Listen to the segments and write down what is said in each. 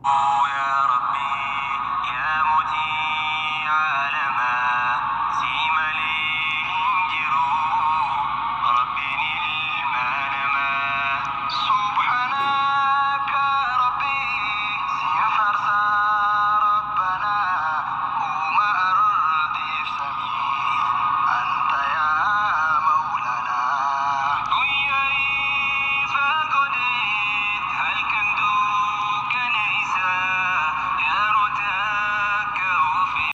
يا ربي يا متي عالما سيم لي انجرو ربي المانما سبحانك ربي سيفرسا ربنا وما أرضي سمي أنت يا مولانا وياي فقدت هل كندو كنيسة يا رتاك وفي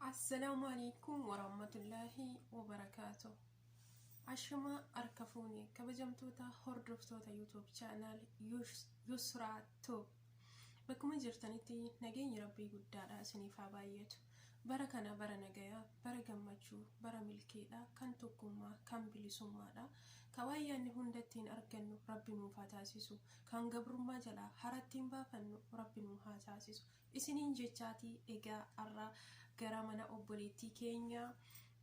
السلام عليكم ورحمة الله وبركاته. عشما أركفوني كبجمتوتا هردفتوتا يوتيوب channel يسرى توب بكم جرتنيتي نجيني ربي قدادا سنفا بايتو بركنا برا نجايا برا جمجو برا ملكيدا كان تكوما كان بلسومادا كوايا نهندتين أركنو ربي مفاتاسيسو كان قبر ما جلا حرتين بافنو ربي مفاتاسيسو إسنين جتاتي إيجا أرى garamana obboleettii keenya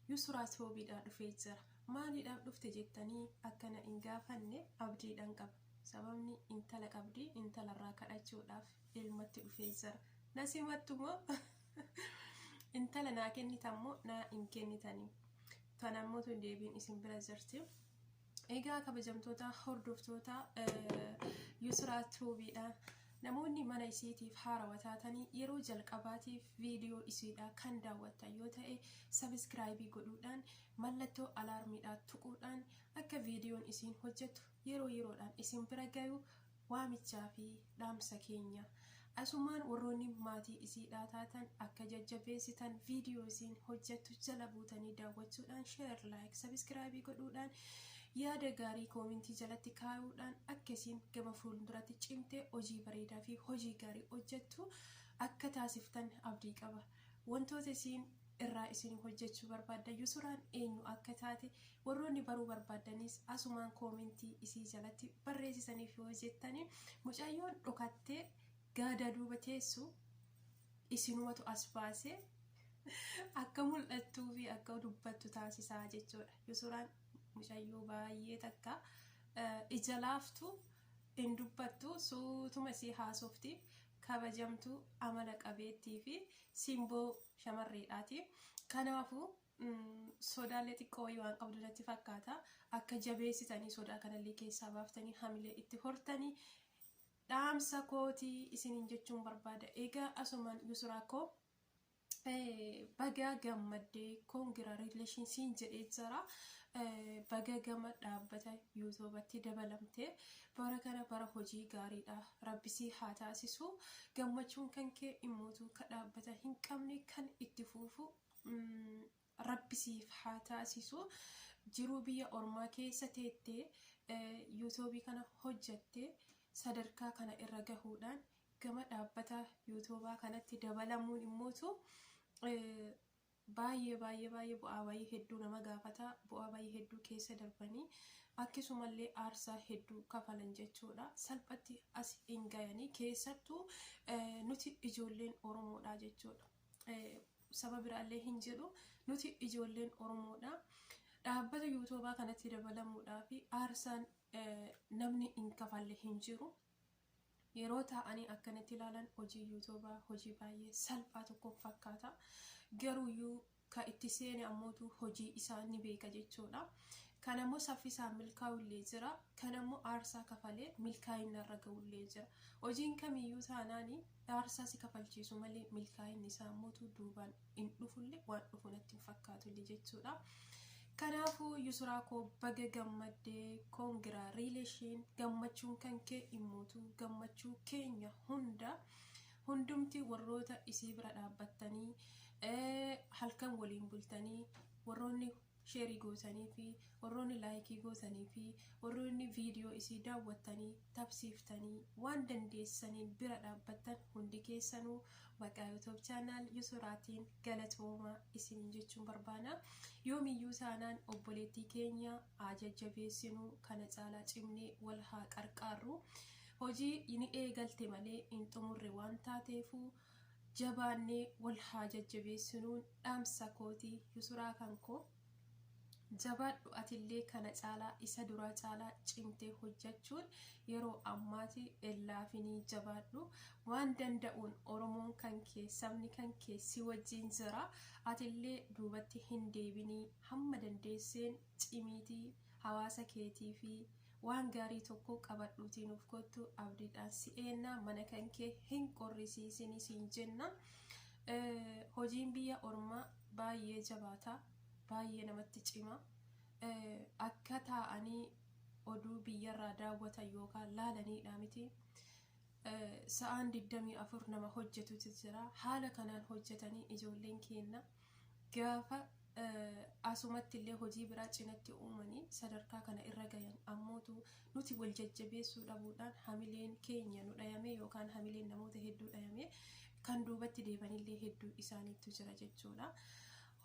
Yusraa Toobiidhaan dhufee jira. Maaliidhaaf dhufte jettanii akkana hin gaafanne abdiidhaan qaba. Sababni intala qabdii intalarraa kadhachuudhaaf ilmatti dhufee jira. Nasimattumoo intala naa kennitammoo naa hin kennitanii. Kanammoo tun deebiin isin bira jirti. Egaa kabajamtoota hordoftoota Yusraa Toobiidhaan namoonni mana isiitiif haarawaa taatanii yeroo jalqabaatiif viidiyoo isiidhaa kan daawwattan yoo ta'e sabiskiraayibii godhuudhaan mallattoo alaarmiidhaa tuquudhaan akka viidiyoon isiin hojjettu yeroo yeroodhaan isin bira gayu waamichaa fi dhaamsa keenya. Asumaan warroonni maatii isiidhaa taatan akka jajjabeessitan viidiyoo isiin hojjettu jala buutanii daawwachuudhaan sheer laayik sabiskiraayibii godhuudhaan yaada gaarii koomentii jalatti kaa'uudhaan akkasiin gama fuulduratti cimtee hojii bareedaa fi hojii gaarii hojjettu akka taasiftan abdii qaba. Wantoota isiin irraa isin hojjechuu barbaaddan Yusraan eenyu akka taate warroonni baruu barbaaddanis asumaan koomentii isii jalatti barreessisaniif yoo jettanii mucayyoon dhokattee gaada duuba teessu isinumatu as baasee akka mul'attuu fi akka dubbattu taasisaa jechuudha. Yusraan mucayyoo baay'ee takka ija laaftu hin dubbattu suutuma si haasofti kabajamtu amala qabeettii fi simboo shamarreedhaati. Kanaafuu sodaalee xiqqoo waan qabdu natti fakkaata. Akka jabeessitanii sodaa kanallee keessaa baaftanii hamilee itti hortanii dhaamsa kootii isiniin jechuun barbaada. Egaa asumaan Yusraa koo baga gammaddee koongiraariileeshinsiin jedhee jira. Baga gama dhaabbata yuutuubatti dabalamtee bara kana bara hojii gaariidha rabbisii haa taasisu. Gammachuun kan kee immootu ka dhaabbata hin qabne kan itti fuufu rabbisiif haa taasisu. Jiruu biyya ormaa keessa teettee yuutuubii kana hojjattee sadarkaa kana irra gahuudhaan gama dhaabbata yuutuubaa kanatti dabalamuun immootu baay'ee bu'aa baay'ee hedduu nama gaafata. Bu'aa baay'ee hedduu keessa darbanii akkasumallee aarsaa hedduu kafalan jechuudha. Salphatti as hin gayanii keessattuu nuti ijoolleen Oromoodha jechuudha. Saba biraallee hin jedhu nuti ijoolleen Oromoodha. Dhaabbata yuutuubaa kanatti dabalamuudhaa fi aarsaan namni hin kafalle hin jiru. Yeroo taa'anii akkanatti ilaalan hojii yuutuubaa hojii baay'ee salphaa tokko fakkaata. Garuuyyuu ka itti seene ammootu hojii isaa ni beeka jechuudha. Kanammoo saffisaan milkaa'ullee jira. Kanammoo aarsaa kafalee milkaa'ina irra ga'ullee jira. Hojiin kamiyyuu taanaanii aarsaa si kafalchiisu malee milkaa'inni isaa ammootu duubaan hin dhufullee waan dhufu natti hin fakkaatullee jechuudha. Kanaafuu Yusraa koo baga gammaddee koongiraariileeshin gammachuun kan kee immootu gammachuu keenya hundumti warroota isii bira dhaabbattanii halkan waliin bultanii warroonni sheerii gootanii fi warroonni laayikii gootanii fi warroonni viidiyoo isii daawwattanii tabsiiftanii waan dandeessaniin bira dhaabbattan hundi keessanuu maqaa YouTube channel Yusraatiin galatoomaa isiniin jechuun barbaada. Yoomiyyuu taanaan obboleettii keenya jajjabeessinuu kana caalaa cimnee wal haa qarqaarru. Hojii ni eegalte malee hin xumurre waan taateefuu jabaannee wal haa jajjabeessinuun dhaamsa kootii Yusraa kan koo jabaadhu atillee kana caalaa isa duraa caalaa cimtee hojjechuun yeroo ammaati ellaafinii jabaadhu waan danda'uun oromoon kan kee sabni kan kee si wajjin jira atillee duubatti hin deebinii hamma dandeesseen cimiitii hawaasa keetii fi waan gaarii tokko qabadhuutiin of kottu abdiidhaan si'eenna mana kan kee hin qorrisiisini siin jenna. Hojiin biyya ormaa baay'ee jabaata baay'ee namatti cima akka taa'anii oduu biyyarraa daawwatan yookaan laalaniidha miti. Sa'aan 24 nama hojjetutu jira haala kanaan hojjetanii ijoolleen keenya gaafa asumatti illee hojii biraa cinatti uumanii sadarkaa kana irra gayan ammootu nuti wal jajjabeessuu dhabuudhaan hamileen keenya nu dhayame yookaan hamileen namoota hedduu dhayame kan duubatti deebanillee hedduu isaaniitu jira jechuudha.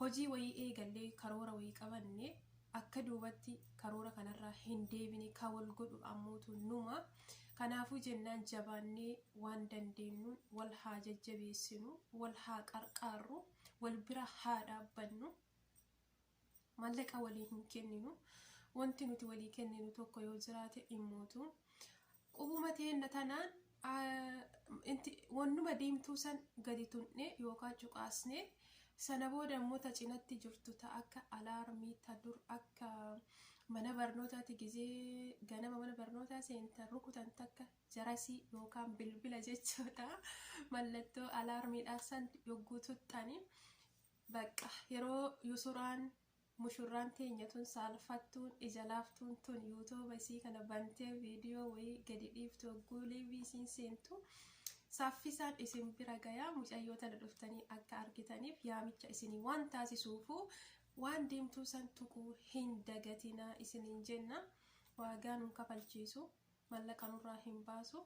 Hojii wayii eegallee karoora wayii qabanne akka duubatti karoora kanarraa hin deebine kan wal godhu ammootu numa. Kanaafuu jennaan jabaannee waan dandeenyuun wal haa jajjabeessinu wal haa qarqaarru wal bira haa dhaabbannu. Mallaqa walii hin kenninu wanti nuti walii kenninu tokko yoo jiraate immootu qubuma teenna tanaan wannuma deemtuu san gadi tunne yookaan cuqaasne sana booda immoo ta cinatti jirtu ta akka alaarmii ta dur akka mana barnootaatti gizee ganama mana barnootaa seentan rukutan takka jarasii yookaan bilbila jechuudha mallattoo alaarmiidhaan san yogguu tuxxani bakka yeroo yusuraan mushurraan teenya tun saalfattuun ija laaftuun tun yuutuuba isii kana bantee viidiyoo wayii gadi dhiiftu guulee viisiin seentu saffisaan isin bira gayaa mucayyoo tana dhuftanii akka argitaniif yaamicha isinii waan taasisuufu waan deemtuu san tuquu hin dagatinaa isiniin jenna. Waagaa nun kafalchiisu mallaqa nurraa hin baasu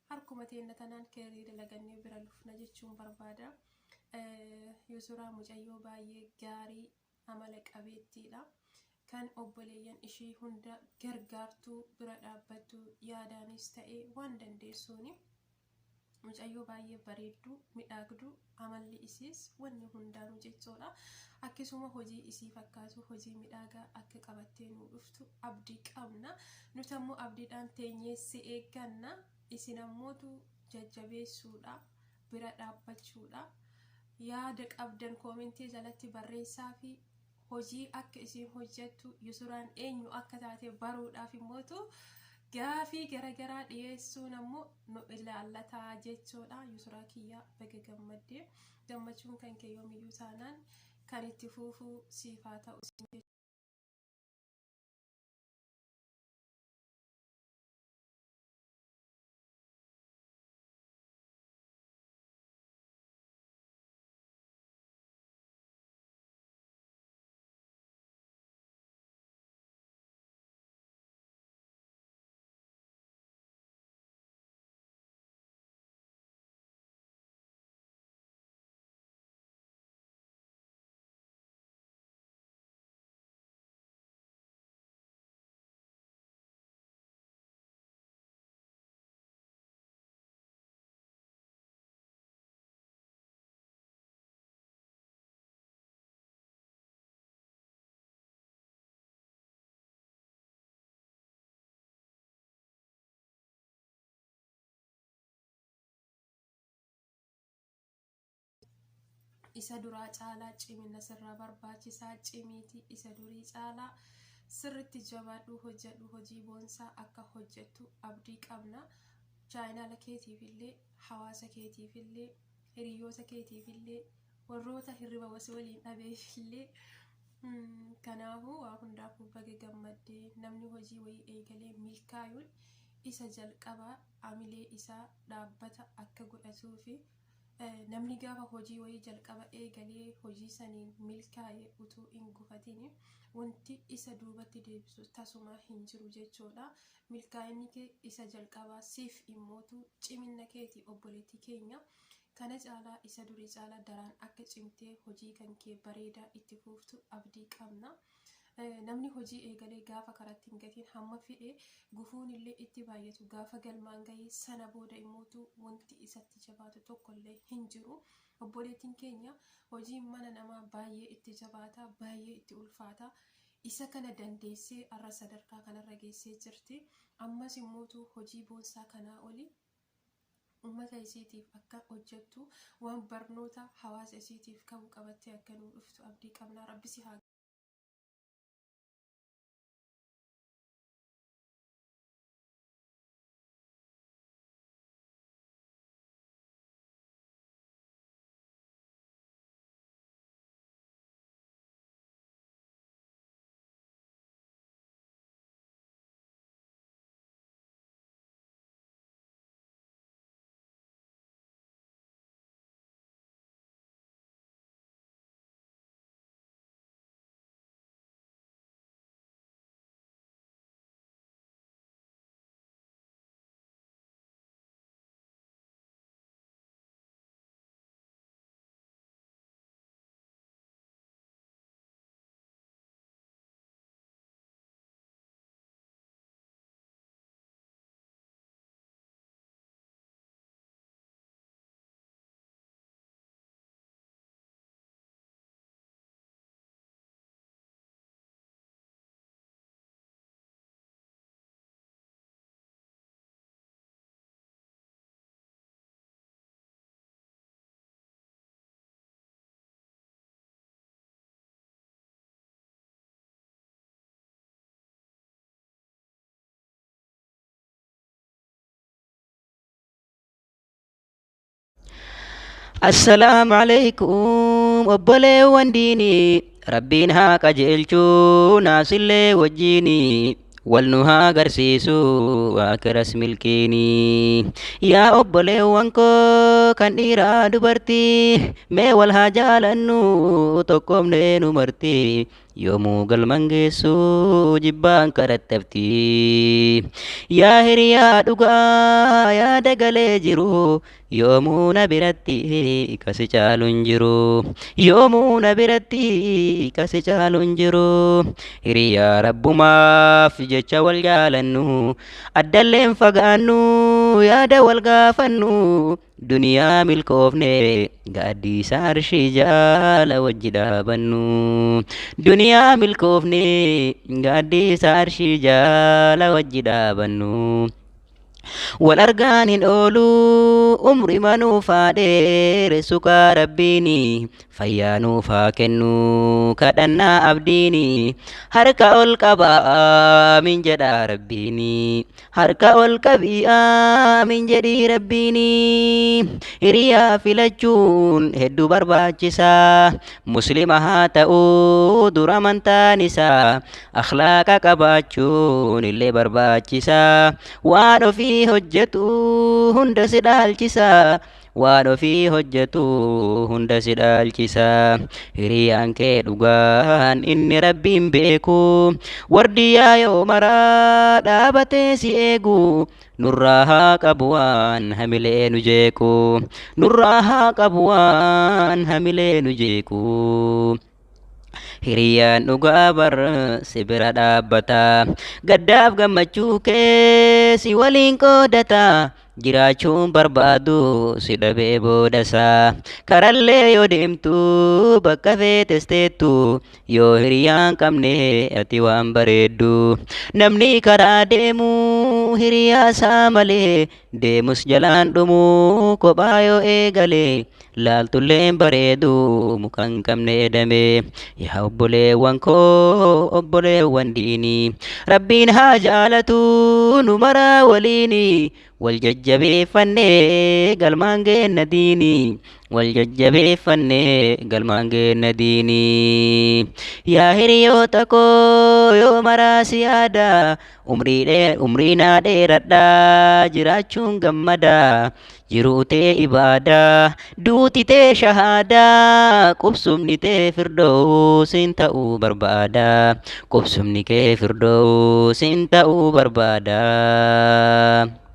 harkuma teenna tanaan keeriira lagannee bira lufna jechuun barbaada. Yusuraa mucayyoo baay'ee gaarii amala qabeettiidha kan obboleeyyan ishii hunda gargaartuu bira dhaabbattu yaadaanis ta'ee waan dandeessuuni. Mucayyoo baay'ee bareedduu midhaagduu amalli isiis wanni hundaanuu jechuudha. Akkasuma hojii isii fakkaatu hojii midhaagaa akka qabattee nu dhuftu abdii qabna. Nuti ammoo abdiidhaan teenyee si eegganna. Isin ammootu jajjabeessuudha bira dhaabbachuudha. Yaada qabdan koomentii jalatti barreessaa fi hojii akka isin hojjettu Yusuraan eenyu akka taate baruudhaaf immootu gaafii garagaraa dhiyeessuun ammoo nu ilaallataa jechuudha. Yusuraa kiyyaa baga gammaddee gammachuun kan kee yoomiyyuu taanaan kan itti fufuu siif haa ta'u. Isa duraa caalaa cimina sirraa barbaachisaa cimiitii isa durii caalaa sirritti jabaadhu hojjedhu hojii boonsaa akka hojjettu abdii qabna. Chaayinaala keetiifillee hawaasa keetiifillee hiriyoota keetiifillee warroota hirriba wasii waliin dhabeefillee kanaafuu waa hundaafuu baga gammaddee namni hojii wayii eegalee milkaayuun isa jalqabaa amilee isaa dhaabbata akka godhatuufi namni gaafa hojii wayii jalqaba eegalee hojii saniin milkaa'ee utuu hin gufatini wanti isa duubatti deebisu tasuma hin jiru jechuudha. Milkaa'inni kee isa jalqabaa siif immootu cimina keeti obboleettii keenya kana caalaa isa durii caalaa daraan akka cimtee hojii kan kee bareedaa itti fuftu abdii qabna. Namni hojii eegalee gaafa karatti hin gatiin hamma fedhe gufuun illee itti baay'atu gaafa galmaan gahee sana booda immootu wanti isatti jabaatu tokkollee hin jiru. Obboleettiin keenya hojii mana namaa baay'ee itti jabaata baay'ee itti ulfaata. isa kana dandeessee arra sadarkaa kanarra geessee jirti. Ammas immoo hojii boonsaa kanaa oli ummata isiitiif akka hojjettu waan barnoota hawaasa isiitiif qabu qabattee akka nu dhuftu abdii qabna. Rabbi si haa السلام عليكم أبلي ونديني ربنا قجلچو ناس اللي وجيني والنها قرسيسو وكرس ملكيني يا أبلي وانكو كان إيرا دبرتي مي والهاجالنو تقوم نينو مرتي يومو قلمنجسو جبان كرتبتي يا هريا دقا يا دقلي جرو يومو نبرتي كسجالون جرو يومو نبرتي كسجالون جرو هريا رب ما في جتشا والجالنو أدلين فقانو يا دا والقافنو دنيا ملكوفني قادي سار شجال وجدا بنو دنيا ملكوفني قادي سار شجال وجدا بنو والأرقان أولو أمري منو فادير سكا ربيني فيانو فاكنو كدنا أبديني هركا القبا من جدا ربيني هركا القبيا من جدي ربيني هريا فلجون هدو برباچسا مسلمها تأو درمان تانسا أخلاق قباچون اللي برباچسا وانو في hojjetu hunda si dhaalchisa waan ofii hojjetu hunda si dhaalchisa hiriyaan kee dhugaan inni rabbiin beeku wardiyaa yoo maraa dhaabatee si eegu nurraa haa qabu waan hamilee nu jeeku nurraa haa qabu waan hamilee nu jeeku hiriyaan dhugaa bar si bira dhaabbata gaddaaf gammachuu kee si waliin qoodata jiraachuun barbaadu si dhabee boodasaa karallee yoo deemtu bakka feetes teettu yoo hiriyaan qabne ati waan bareeddu namni karaa deemu hiriyaa isaa malee deemus jalaan dhumu kophaa yoo eegale laaltulleen bareedu mukan qabne edame yaa obboleewwan koo obboleewwan diinii rabbiin haa jaalatu nu maraa waliini wal jajjabeeffannee galmaan geenna diinii wal jajjabeeffannee galmaan geenna diinii yaa hiriyoota koo yoo maraa si yaada umriinaa dheeradhaa jiraachuun gammadaa jiruu tee ibaadaa duuti tee shahaadaa qubsumni tee firdoosin ta'uu barbaadaa qubsumni kee firdoosin ta'uu barbaadaa